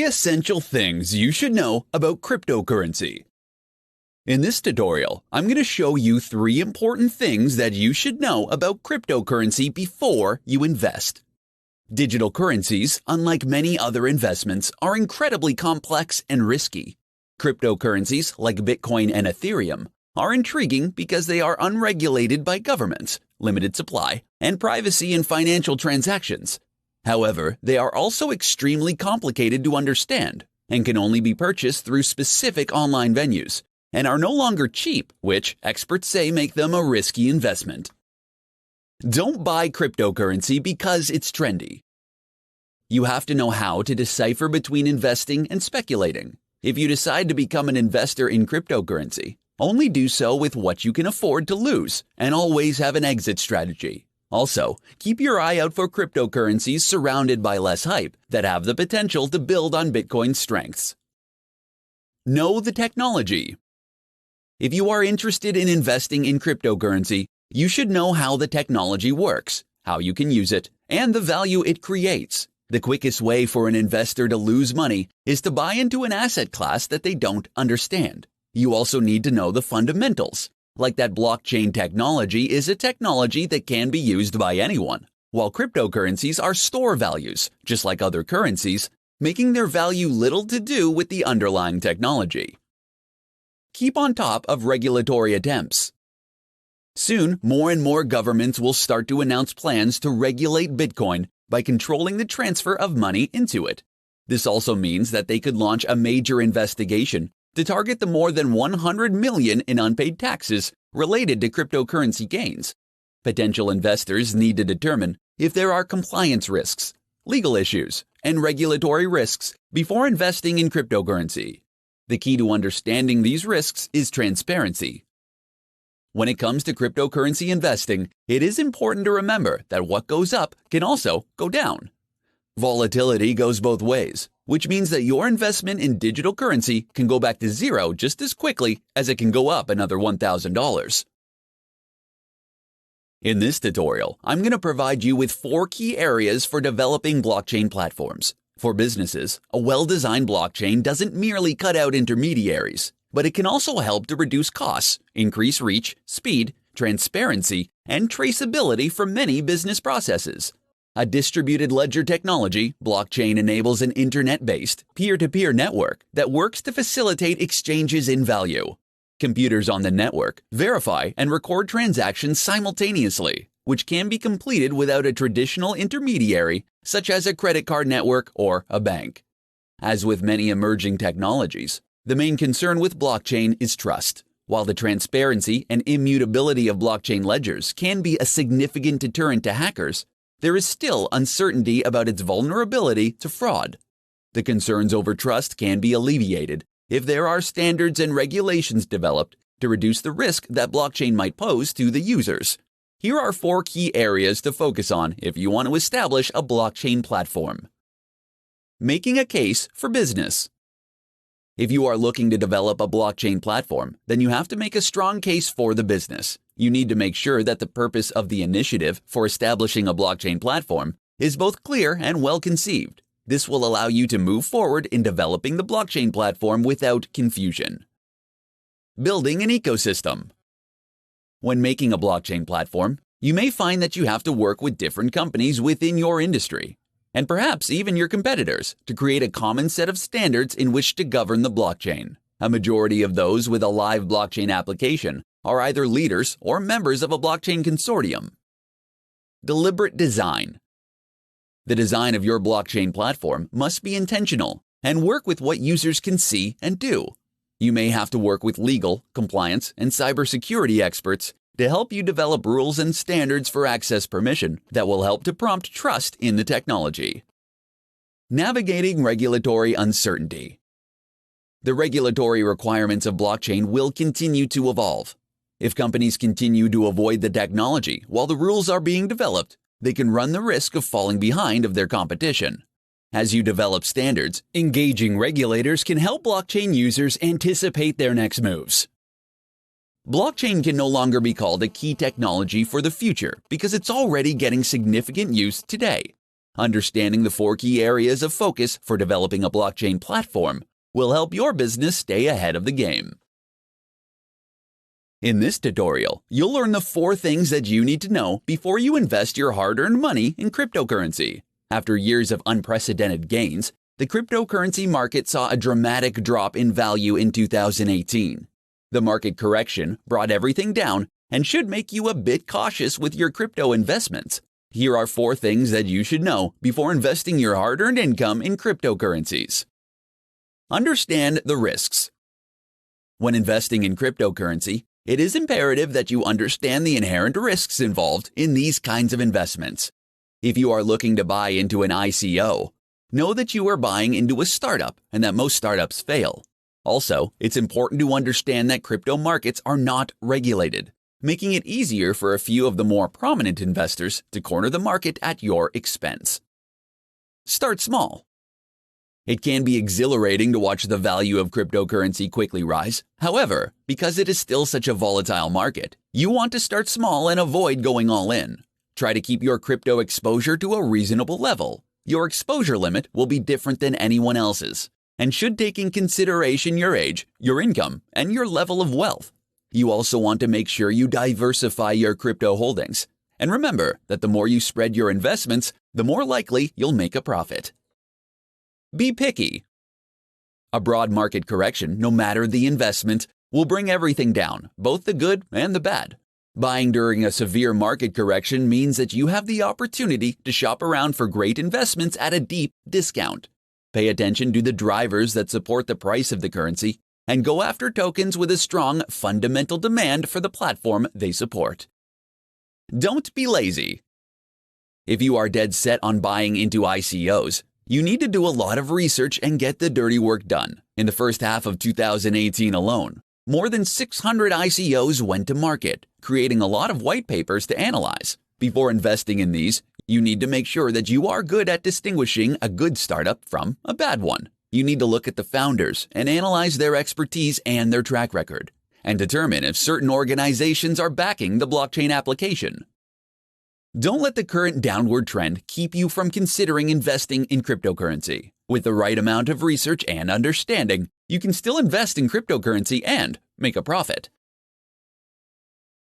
essential things you should know about cryptocurrency. In this tutorial, I'm going to show you 3 important things that you should know about cryptocurrency before you invest. Digital currencies, unlike many other investments, are incredibly complex and risky. Cryptocurrencies like Bitcoin and Ethereum are intriguing because they are unregulated by governments, limited supply, and privacy in financial transactions. However, they are also extremely complicated to understand and can only be purchased through specific online venues, and are no longer cheap, which experts say make them a risky investment. Don't buy cryptocurrency because it's trendy. You have to know how to decipher between investing and speculating. If you decide to become an investor in cryptocurrency, only do so with what you can afford to lose and always have an exit strategy. Also, keep your eye out for cryptocurrencies surrounded by less hype that have the potential to build on Bitcoin's strengths. Know the technology. If you are interested in investing in cryptocurrency, you should know how the technology works, how you can use it, and the value it creates. The quickest way for an investor to lose money is to buy into an asset class that they don't understand. You also need to know the fundamentals, like that blockchain technology is a technology that can be used by anyone, while cryptocurrencies are store values, just like other currencies, making their value little to do with the underlying technology. Keep on top of regulatory attempts. Soon, more and more governments will start to announce plans to regulate Bitcoin by controlling the transfer of money into it. This also means that they could launch a major investigation to target the more than 100 million in unpaid taxes related to cryptocurrency gains. Potential investors need to determine if there are compliance risks, legal issues, and regulatory risks before investing in cryptocurrency. The key to understanding these risks is transparency. When it comes to cryptocurrency investing, it is important to remember that what goes up can also go down. Volatility goes both ways, which means that your investment in digital currency can go back to zero just as quickly as it can go up another $1,000. In this tutorial, I'm going to provide you with 4 key areas for developing blockchain platforms. For businesses, a well-designed blockchain doesn't merely cut out intermediaries, but it can also help to reduce costs, increase reach, speed, transparency, and traceability for many business processes. A distributed ledger technology, blockchain enables an internet-based, peer-to-peer network that works to facilitate exchanges in value. Computers on the network verify and record transactions simultaneously, which can be completed without a traditional intermediary, such as a credit card network or a bank. As with many emerging technologies, the main concern with blockchain is trust. While the transparency and immutability of blockchain ledgers can be a significant deterrent to hackers, there is still uncertainty about its vulnerability to fraud. The concerns over trust can be alleviated if there are standards and regulations developed to reduce the risk that blockchain might pose to the users. Here are 4 key areas to focus on if you want to establish a blockchain platform. Making a case for business. If you are looking to develop a blockchain platform, then you have to make a strong case for the business. You need to make sure that the purpose of the initiative for establishing a blockchain platform is both clear and well conceived. This will allow you to move forward in developing the blockchain platform without confusion. Building an ecosystem. When making a blockchain platform, you may find that you have to work with different companies within your industry, and perhaps even your competitors, to create a common set of standards in which to govern the blockchain. A majority of those with a live blockchain application are either leaders or members of a blockchain consortium. Deliberate design. The design of your blockchain platform must be intentional and work with what users can see and do. You may have to work with legal, compliance, and cybersecurity experts to help you develop rules and standards for access permission that will help to prompt trust in the technology. Navigating regulatory uncertainty. The regulatory requirements of blockchain will continue to evolve. If companies continue to avoid the technology while the rules are being developed, they can run the risk of falling behind of their competition. As you develop standards, engaging regulators can help blockchain users anticipate their next moves. Blockchain can no longer be called a key technology for the future because it's already getting significant use today. Understanding the 4 key areas of focus for developing a blockchain platform will help your business stay ahead of the game. In this tutorial, you'll learn the 4 things that you need to know before you invest your hard-earned money in cryptocurrency. After years of unprecedented gains, the cryptocurrency market saw a dramatic drop in value in 2018. The market correction brought everything down and should make you a bit cautious with your crypto investments. Here are 4 things that you should know before investing your hard-earned income in cryptocurrencies. Understand the risks. When investing in cryptocurrency, it is imperative that you understand the inherent risks involved in these kinds of investments. If you are looking to buy into an ICO, know that you are buying into a startup and that most startups fail. Also, it's important to understand that crypto markets are not regulated, making it easier for a few of the more prominent investors to corner the market at your expense. Start small. It can be exhilarating to watch the value of cryptocurrency quickly rise. However, because it is still such a volatile market, you want to start small and avoid going all in. Try to keep your crypto exposure to a reasonable level. Your exposure limit will be different than anyone else's and should take in consideration your age, your income, and your level of wealth. You also want to make sure you diversify your crypto holdings. And remember that the more you spread your investments, the more likely you'll make a profit. Be picky. A broad market correction, no matter the investment, will bring everything down, both the good and the bad. Buying during a severe market correction means that you have the opportunity to shop around for great investments at a deep discount. Pay attention to the drivers that support the price of the currency and go after tokens with a strong fundamental demand for the platform they support. Don't be lazy. If you are dead set on buying into ICOs, you need to do a lot of research and get the dirty work done. In the first half of 2018 alone, more than 600 ICOs went to market, creating a lot of white papers to analyze. Before investing in these, you need to make sure that you are good at distinguishing a good startup from a bad one. You need to look at the founders and analyze their expertise and their track record, and determine if certain organizations are backing the blockchain application. Don't let the current downward trend keep you from considering investing in cryptocurrency. With the right amount of research and understanding, you can still invest in cryptocurrency and make a profit.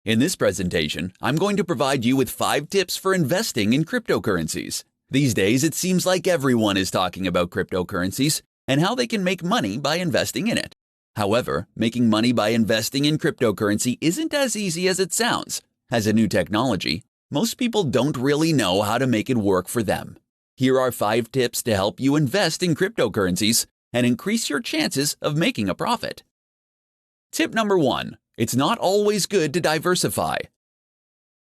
In this presentation, I'm going to provide you with 5 tips for investing in cryptocurrencies. These days, it seems like everyone is talking about cryptocurrencies and how they can make money by investing in it. However, making money by investing in cryptocurrency isn't as easy as it sounds. As a new technology, most people don't really know how to make it work for them. Here are 5 tips to help you invest in cryptocurrencies and increase your chances of making a profit. Tip number 1. It's not always good to diversify.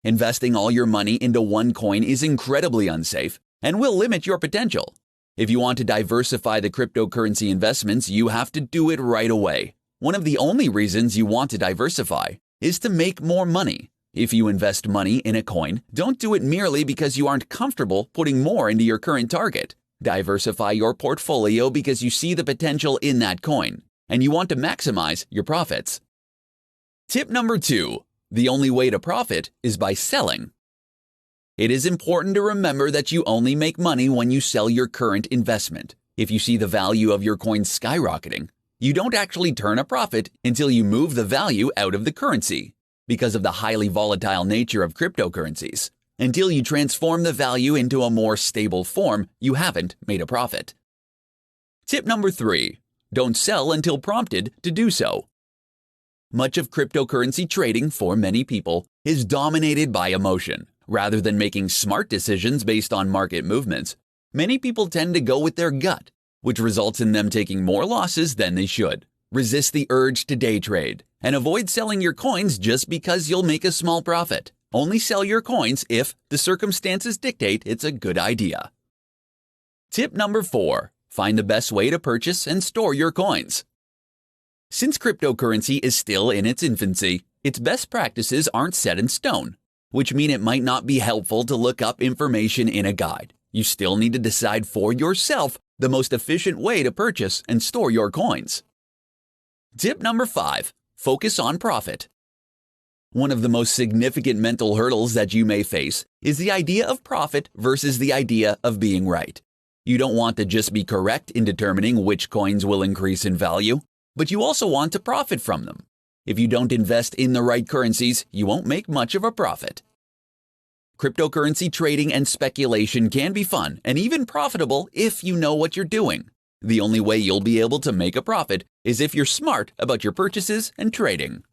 Investing all your money into one coin is incredibly unsafe and will limit your potential. If you want to diversify the cryptocurrency investments, you have to do it right away. One of the only reasons you want to diversify is to make more money. If you invest money in a coin, don't do it merely because you aren't comfortable putting more into your current target. Diversify your portfolio because you see the potential in that coin, and you want to maximize your profits. Tip number 2. The only way to profit is by selling. It is important to remember that you only make money when you sell your current investment. If you see the value of your coin skyrocketing, you don't actually turn a profit until you move the value out of the currency. Because of the highly volatile nature of cryptocurrencies, until you transform the value into a more stable form, you haven't made a profit. Tip number 3. Don't sell until prompted to do so. Much of cryptocurrency trading for many people is dominated by emotion. Rather than making smart decisions based on market movements, many people tend to go with their gut, which results in them taking more losses than they should. Resist the urge to day trade and avoid selling your coins just because you'll make a small profit. Only sell your coins if the circumstances dictate it's a good idea. Tip number 4. Find the best way to purchase and store your coins. Since cryptocurrency is still in its infancy, its best practices aren't set in stone, which mean it might not be helpful to look up information in a guide. You still need to decide for yourself the most efficient way to purchase and store your coins. Tip number 5. Focus on profit. One of the most significant mental hurdles that you may face is the idea of profit versus the idea of being right. You don't want to just be correct in determining which coins will increase in value, but you also want to profit from them. If you don't invest in the right currencies, you won't make much of a profit. Cryptocurrency trading and speculation can be fun and even profitable if you know what you're doing. The only way you'll be able to make a profit is if you're smart about your purchases and trading.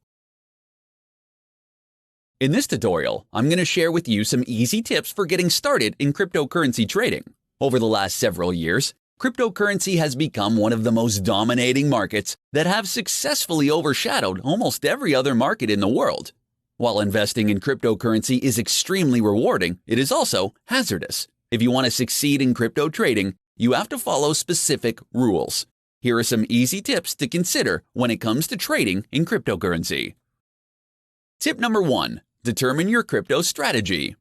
In this tutorial, I'm going to share with you some easy tips for getting started in cryptocurrency trading. Over the last several years, cryptocurrency has become one of the most dominating markets that have successfully overshadowed almost every other market in the world. While investing in cryptocurrency is extremely rewarding, it is also hazardous. If you want to succeed in crypto trading, you have to follow specific rules. Here are some easy tips to consider when it comes to trading in cryptocurrency. Tip number 1. Determine your crypto strategy.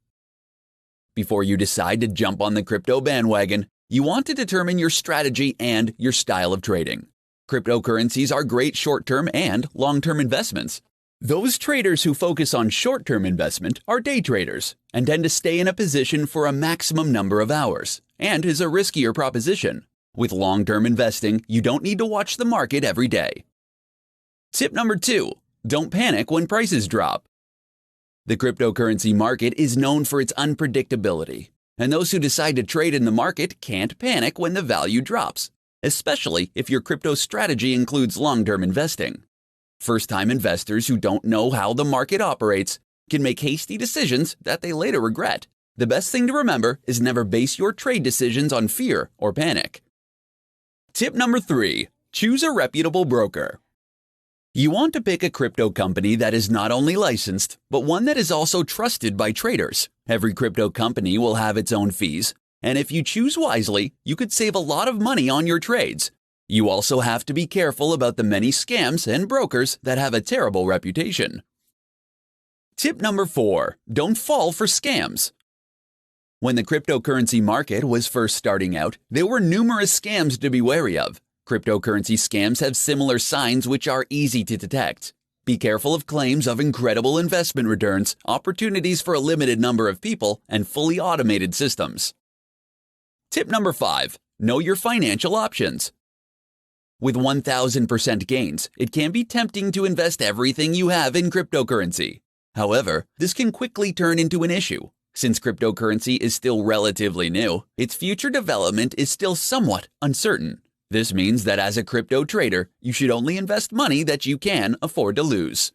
Before you decide to jump on the crypto bandwagon, you want to determine your strategy and your style of trading. Cryptocurrencies are great short-term and long-term investments. Those traders who focus on short-term investment are day traders and tend to stay in a position for a maximum number of hours, and is a riskier proposition. With long-term investing, you don't need to watch the market every day. Tip number 2. Don't panic when prices drop. The cryptocurrency market is known for its unpredictability, and those who decide to trade in the market can't panic when the value drops, especially if your crypto strategy includes long-term investing. First-time investors who don't know how the market operates can make hasty decisions that they later regret. The best thing to remember is never base your trade decisions on fear or panic. Tip number 3. Choose a reputable broker. You want to pick a crypto company that is not only licensed, but one that is also trusted by traders. Every crypto company will have its own fees, and if you choose wisely, you could save a lot of money on your trades. You also have to be careful about the many scams and brokers that have a terrible reputation. Tip number 4. Don't fall for scams. When the cryptocurrency market was first starting out, there were numerous scams to be wary of. Cryptocurrency scams have similar signs which are easy to detect. Be careful of claims of incredible investment returns, opportunities for a limited number of people, and fully automated systems. Tip number 5. Know your financial options. With 1,000% gains, it can be tempting to invest everything you have in cryptocurrency. However, this can quickly turn into an issue. Since cryptocurrency is still relatively new, its future development is still somewhat uncertain. This means that as a crypto trader, you should only invest money that you can afford to lose.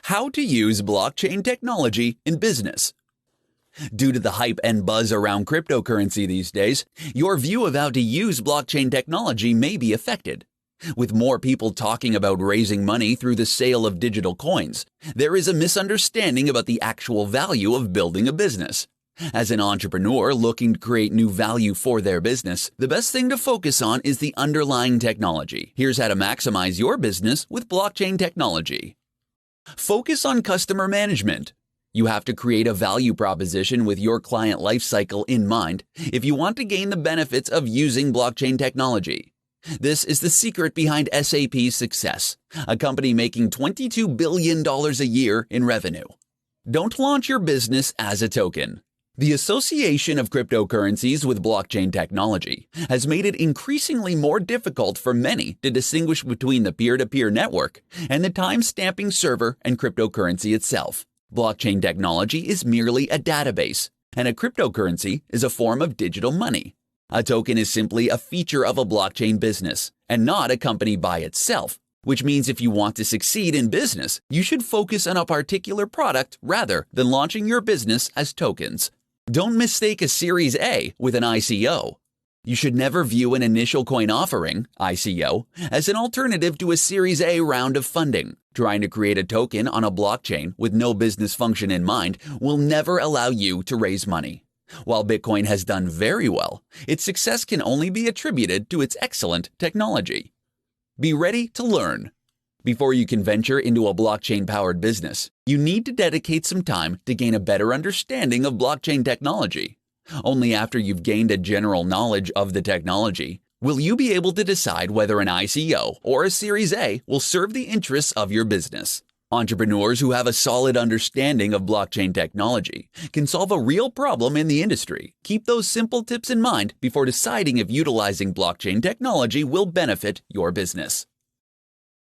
How to use blockchain technology in business. Due to the hype and buzz around cryptocurrency these days, your view of how to use blockchain technology may be affected. With more people talking about raising money through the sale of digital coins, there is a misunderstanding about the actual value of building a business. As an entrepreneur looking to create new value for their business, the best thing to focus on is the underlying technology. Here's how to maximize your business with blockchain technology. Focus on customer management. You have to create a value proposition with your client lifecycle in mind if you want to gain the benefits of using blockchain technology. This is the secret behind SAP's success, a company making $22 billion a year in revenue. Don't launch your business as a token. The association of cryptocurrencies with blockchain technology has made it increasingly more difficult for many to distinguish between the peer-to-peer network and the time-stamping server and cryptocurrency itself. Blockchain technology is merely a database, and a cryptocurrency is a form of digital money. A token is simply a feature of a blockchain business, and not a company by itself, which means if you want to succeed in business, you should focus on a particular product rather than launching your business as tokens. Don't mistake a Series A with an ICO. You should never view an initial coin offering, ICO, as an alternative to a Series A round of funding. Trying to create a token on a blockchain with no business function in mind will never allow you to raise money. While Bitcoin has done very well, its success can only be attributed to its excellent technology. Be ready to learn. Before you can venture into a blockchain-powered business, you need to dedicate some time to gain a better understanding of blockchain technology. Only after you've gained a general knowledge of the technology will you be able to decide whether an ICO or a Series A will serve the interests of your business. Entrepreneurs who have a solid understanding of blockchain technology can solve a real problem in the industry. Keep those simple tips in mind before deciding if utilizing blockchain technology will benefit your business.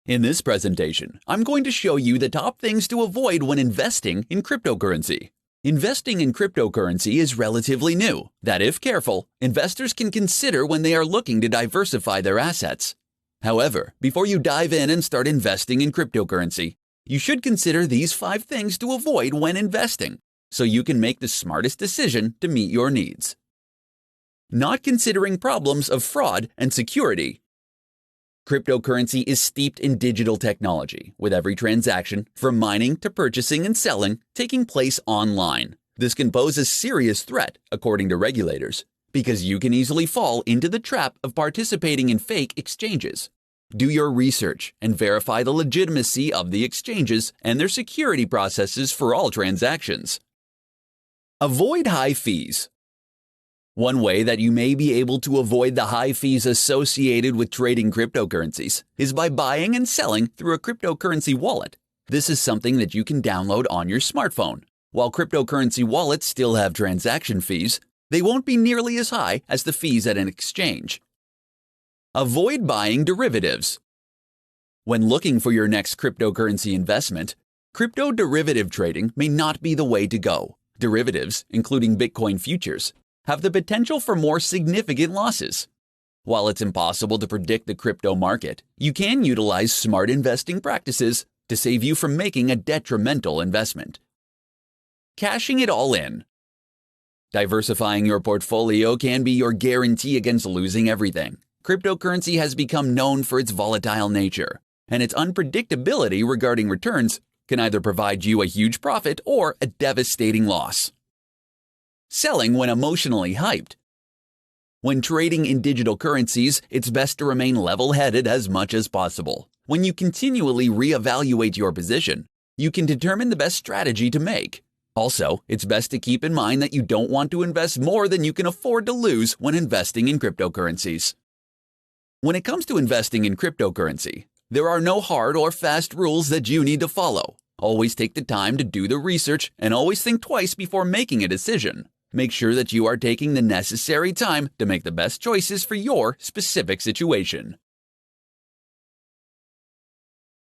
In this presentation, I'm going to show you the top things to avoid when investing in cryptocurrency. Investing in cryptocurrency is relatively new that, if careful, investors can consider when they are looking to diversify their assets. However, before you dive in and start investing in cryptocurrency, you should consider these 5 things to avoid when investing, so you can make the smartest decision to meet your needs. Not considering problems of fraud and security. Cryptocurrency is steeped in digital technology, with every transaction, from mining to purchasing and selling, taking place online. This can pose a serious threat, according to regulators, because you can easily fall into the trap of participating in fake exchanges. Do your research and verify the legitimacy of the exchanges and their security processes for all transactions. Avoid high fees. One way that you may be able to avoid the high fees associated with trading cryptocurrencies is by buying and selling through a cryptocurrency wallet. This is something that you can download on your smartphone. While cryptocurrency wallets still have transaction fees, they won't be nearly as high as the fees at an exchange. Avoid buying derivatives. When looking for your next cryptocurrency investment, crypto derivative trading may not be the way to go. Derivatives, including Bitcoin futures, have the potential for more significant losses. While it's impossible to predict the crypto market, you can utilize smart investing practices to save you from making a detrimental investment. Cashing it all in. Diversifying your portfolio can be your guarantee against losing everything. Cryptocurrency has become known for its volatile nature, and its unpredictability regarding returns can either provide you a huge profit or a devastating loss. Selling when emotionally hyped. When trading in digital currencies, it's best to remain level-headed as much as possible. When you continually reevaluate your position, you can determine the best strategy to make. Also, it's best to keep in mind that you don't want to invest more than you can afford to lose when investing in cryptocurrencies. When it comes to investing in cryptocurrency, there are no hard or fast rules that you need to follow. Always take the time to do the research and always think twice before making a decision. Make sure that you are taking the necessary time to make the best choices for your specific situation.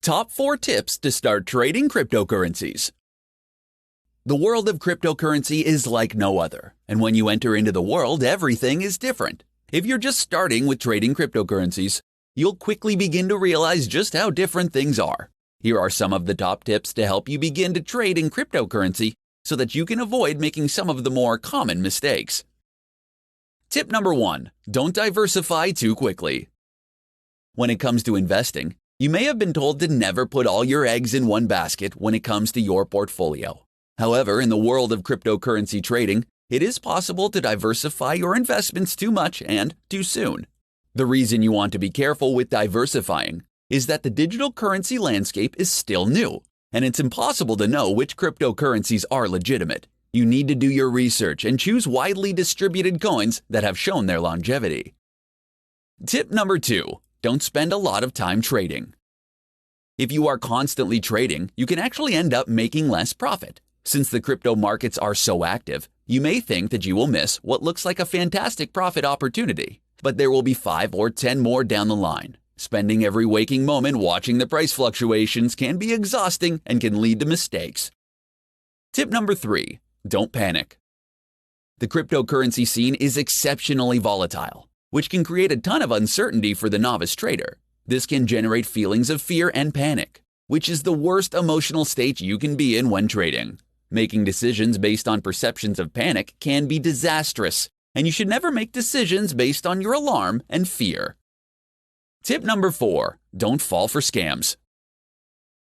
Top 4 tips to start trading cryptocurrencies. The world of cryptocurrency is like no other, and when you enter into the world, everything is different. If you're just starting with trading cryptocurrencies, you'll quickly begin to realize just how different things are. Here are some of the top tips to help you begin to trade in cryptocurrency so that you can avoid making some of the more common mistakes. Tip number 1. Don't diversify too quickly. When it comes to investing, you may have been told to never put all your eggs in one basket when it comes to your portfolio. However, in the world of cryptocurrency trading, it is possible to diversify your investments too much and too soon. The reason you want to be careful with diversifying is that the digital currency landscape is still new, and it's impossible to know which cryptocurrencies are legitimate. You need to do your research and choose widely distributed coins that have shown their longevity. Tip number 2. Don't spend a lot of time trading. If you are constantly trading, you can actually end up making less profit. Since the crypto markets are so active, you may think that you will miss what looks like a fantastic profit opportunity, but there will be 5 or 10 more down the line. Spending every waking moment watching the price fluctuations can be exhausting and can lead to mistakes. Tip number 3. Don't panic. The cryptocurrency scene is exceptionally volatile, which can create a ton of uncertainty for the novice trader. This can generate feelings of fear and panic, which is the worst emotional state you can be in when trading. Making decisions based on perceptions of panic can be disastrous, and you should never make decisions based on your alarm and fear. Tip number 4. Don't fall for scams.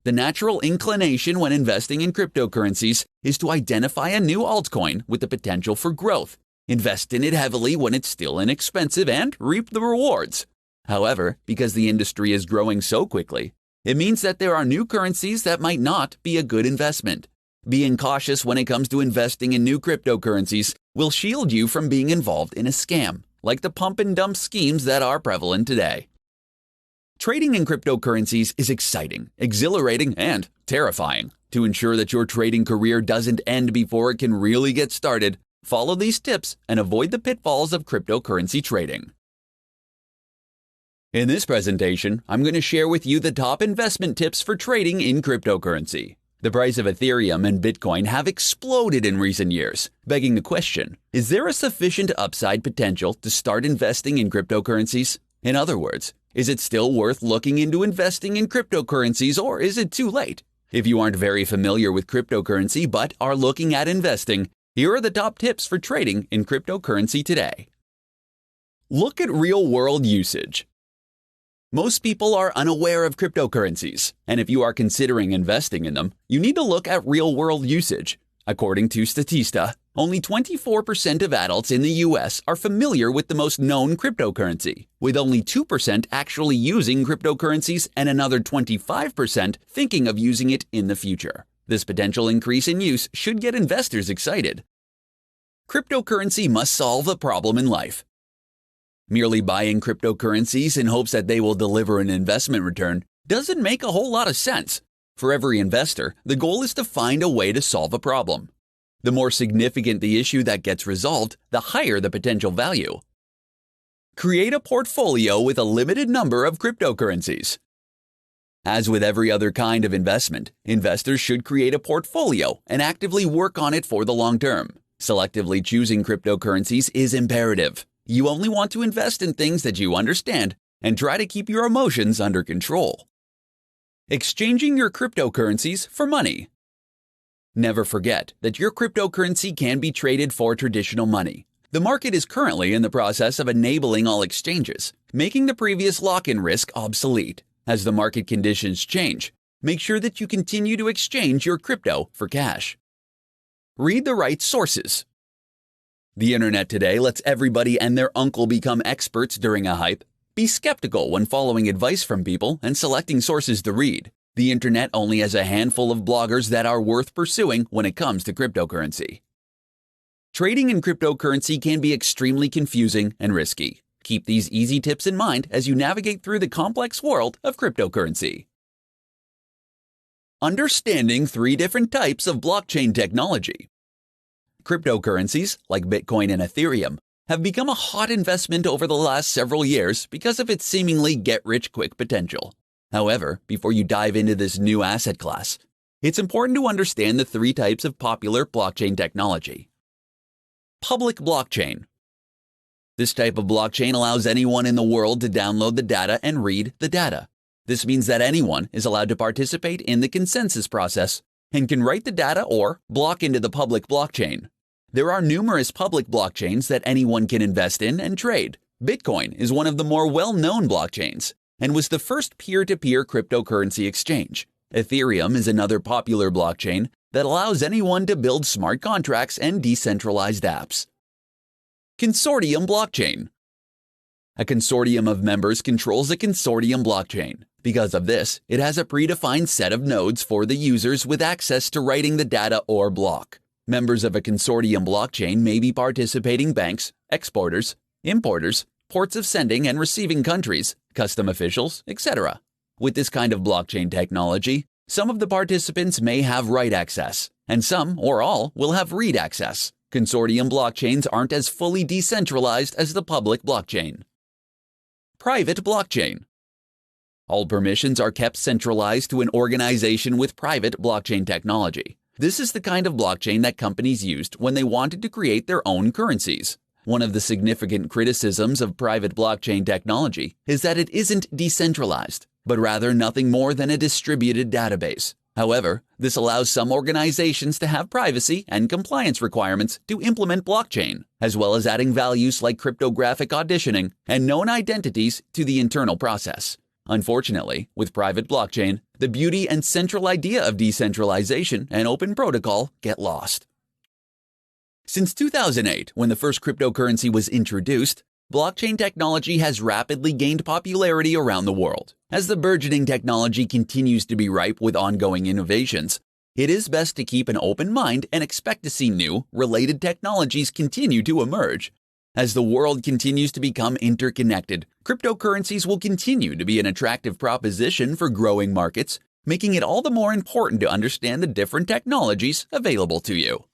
The natural inclination when investing in cryptocurrencies is to identify a new altcoin with the potential for growth, invest in it heavily when it's still inexpensive, and reap the rewards. However, because the industry is growing so quickly, it means that there are new currencies that might not be a good investment. Being cautious when it comes to investing in new cryptocurrencies will shield you from being involved in a scam, like the pump and dump schemes that are prevalent today. Trading in cryptocurrencies is exciting, exhilarating, and terrifying. To ensure that your trading career doesn't end before it can really get started, follow these tips and avoid the pitfalls of cryptocurrency trading. In this presentation, I'm going to share with you the top investment tips for trading in cryptocurrency. The price of Ethereum and Bitcoin have exploded in recent years, begging the question, is there a sufficient upside potential to start investing in cryptocurrencies? In other words, is it still worth looking into investing in cryptocurrencies, or is it too late? If you aren't very familiar with cryptocurrency but are looking at investing, here are the top tips for trading in cryptocurrency today. Look at real-world usage. Most people are unaware of cryptocurrencies, and if you are considering investing in them, you need to look at real-world usage. According to Statista, only 24% of adults in the U.S. are familiar with the most known cryptocurrency, with only 2% actually using cryptocurrencies and another 25% thinking of using it in the future. This potential increase in use should get investors excited. Cryptocurrency must solve a problem in life. Merely buying cryptocurrencies in hopes that they will deliver an investment return doesn't make a whole lot of sense. For every investor, the goal is to find a way to solve a problem. The more significant the issue that gets resolved, the higher the potential value. Create a portfolio with a limited number of cryptocurrencies. As with every other kind of investment, investors should create a portfolio and actively work on it for the long term. Selectively choosing cryptocurrencies is imperative. You only want to invest in things that you understand and try to keep your emotions under control. Exchanging your cryptocurrencies for money. Never forget that your cryptocurrency can be traded for traditional money. The market is currently in the process of enabling all exchanges, making the previous lock-in risk obsolete. As the market conditions change, make sure that you continue to exchange your crypto for cash. Read the right sources. The internet today lets everybody and their uncle become experts during a hype. Be skeptical when following advice from people and selecting sources to read. The internet only has a handful of bloggers that are worth pursuing when it comes to cryptocurrency. Trading in cryptocurrency can be extremely confusing and risky. Keep these easy tips in mind as you navigate through the complex world of cryptocurrency. Understanding 3 different types of blockchain technology. Cryptocurrencies, like Bitcoin and Ethereum, have become a hot investment over the last several years because of its seemingly get-rich-quick potential. However, before you dive into this new asset class, it's important to understand the 3 types of popular blockchain technology. Public blockchain. This type of blockchain allows anyone in the world to download the data and read the data. This means that anyone is allowed to participate in the consensus process and can write the data or block into the public blockchain. There are numerous public blockchains that anyone can invest in and trade. Bitcoin is one of the more well-known blockchains and was the first peer-to-peer cryptocurrency exchange. Ethereum is another popular blockchain that allows anyone to build smart contracts and decentralized apps. Consortium blockchain. A consortium of members controls a consortium blockchain. Because of this, it has a predefined set of nodes for the users with access to writing the data or block. Members of a consortium blockchain may be participating banks, exporters, importers, ports of sending and receiving countries, custom officials, etc. With this kind of blockchain technology, some of the participants may have write access, and some or all will have read access. Consortium blockchains aren't as fully decentralized as the public blockchain. Private blockchain. All permissions are kept centralized to an organization with private blockchain technology. This is the kind of blockchain that companies used when they wanted to create their own currencies. One of the significant criticisms of private blockchain technology is that it isn't decentralized, but rather nothing more than a distributed database. However, this allows some organizations to have privacy and compliance requirements to implement blockchain, as well as adding values like cryptographic auditioning and known identities to the internal process. Unfortunately, with private blockchain, the beauty and central idea of decentralization and open protocol get lost. Since 2008, when the first cryptocurrency was introduced, blockchain technology has rapidly gained popularity around the world. As the burgeoning technology continues to be ripe with ongoing innovations, it is best to keep an open mind and expect to see new, related technologies continue to emerge. As the world continues to become interconnected, cryptocurrencies will continue to be an attractive proposition for growing markets, making it all the more important to understand the different technologies available to you.